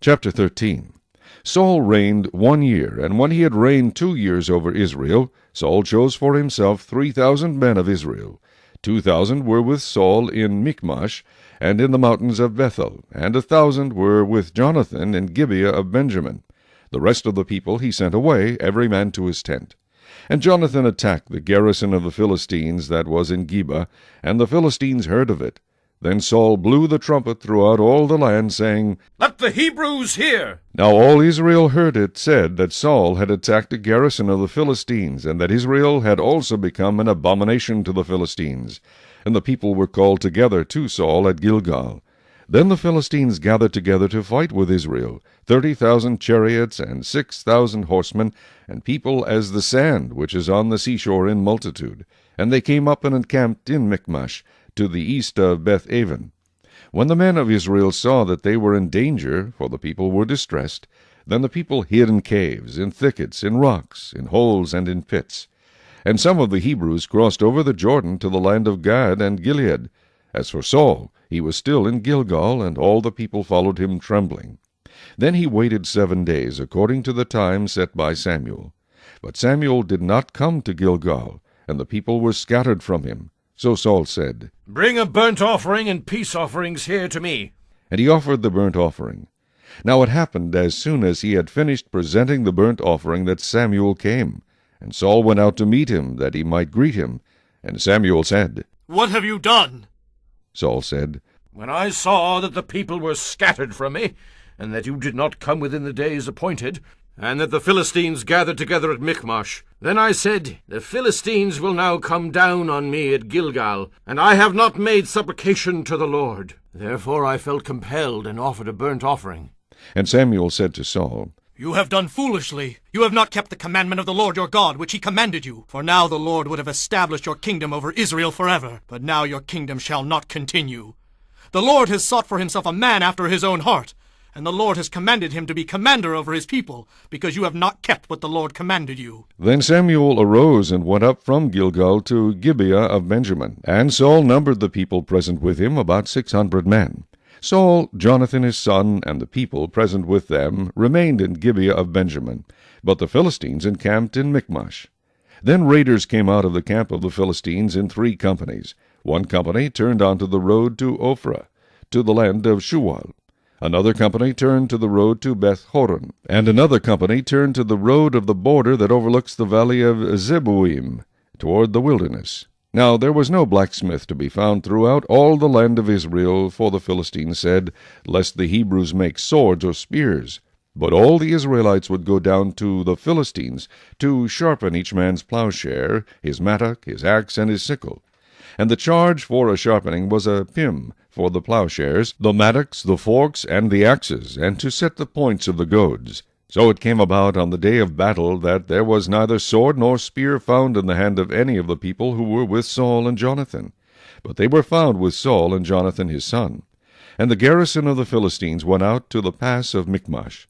Chapter 13. Saul reigned 1 year, and when he had reigned 2 years over Israel, Saul chose for himself 3,000 men of Israel. 2,000 were with Saul in Michmash, and in the mountains of Bethel, and 1,000 were with Jonathan in Gibeah of Benjamin. The rest of the people he sent away, every man to his tent. And Jonathan attacked the garrison of the Philistines that was in Geba, and the Philistines heard of it. Then Saul blew the trumpet throughout all the land, saying, "Let the Hebrews hear!" Now all Israel heard it said that Saul had attacked a garrison of the Philistines, and that Israel had also become an abomination to the Philistines. And the people were called together to Saul at Gilgal. Then the Philistines gathered together to fight with Israel, 30,000 chariots and 6,000 horsemen, and people as the sand which is on the seashore in multitude. And they came up and encamped in Michmash, to the east of Beth-aven. When the men of Israel saw that they were in danger, for the people were distressed, then the people hid in caves, in thickets, in rocks, in holes, and in pits. And some of the Hebrews crossed over the Jordan to the land of Gad and Gilead. As for Saul, he was still in Gilgal, and all the people followed him trembling. Then he waited 7 days, according to the time set by Samuel. But Samuel did not come to Gilgal, and the people were scattered from him. So Saul said, "Bring a burnt offering and peace offerings here to me." And he offered the burnt offering. Now it happened, as soon as he had finished presenting the burnt offering, that Samuel came. And Saul went out to meet him, that he might greet him. And Samuel said, "What have you done?" Saul said, "When I saw that the people were scattered from me, and that you did not come within the days appointed, and that the Philistines gathered together at Michmash, then I said, The Philistines will now come down on me at Gilgal, and I have not made supplication to the Lord. Therefore I felt compelled and offered a burnt offering." And Samuel said to Saul, "You have done foolishly. You have not kept the commandment of the Lord your God, which he commanded you. For now the Lord would have established your kingdom over Israel forever. But now your kingdom shall not continue. The Lord has sought for himself a man after his own heart, and the Lord has commanded him to be commander over his people, because you have not kept what the Lord commanded you." Then Samuel arose and went up from Gilgal to Gibeah of Benjamin. And Saul numbered the people present with him, about 600 men. Saul, Jonathan his son, and the people present with them remained in Gibeah of Benjamin, but the Philistines encamped in Michmash. Then raiders came out of the camp of the Philistines in 3 companies. One company turned onto the road to Ophrah, to the land of Shual. Another company turned to the road to Beth-horon, and another company turned to the road of the border that overlooks the valley of Zeboim, toward the wilderness. Now there was no blacksmith to be found throughout all the land of Israel, for the Philistines said, Lest the Hebrews make swords or spears. But all the Israelites would go down to the Philistines to sharpen each man's plowshare, his mattock, his axe, and his sickle. And the charge for a sharpening was a pim for the plowshares, the mattocks, the forks, and the axes, and to set the points of the goads. So it came about on the day of battle that there was neither sword nor spear found in the hand of any of the people who were with Saul and Jonathan. But they were found with Saul and Jonathan his son. And the garrison of the Philistines went out to the pass of Michmash.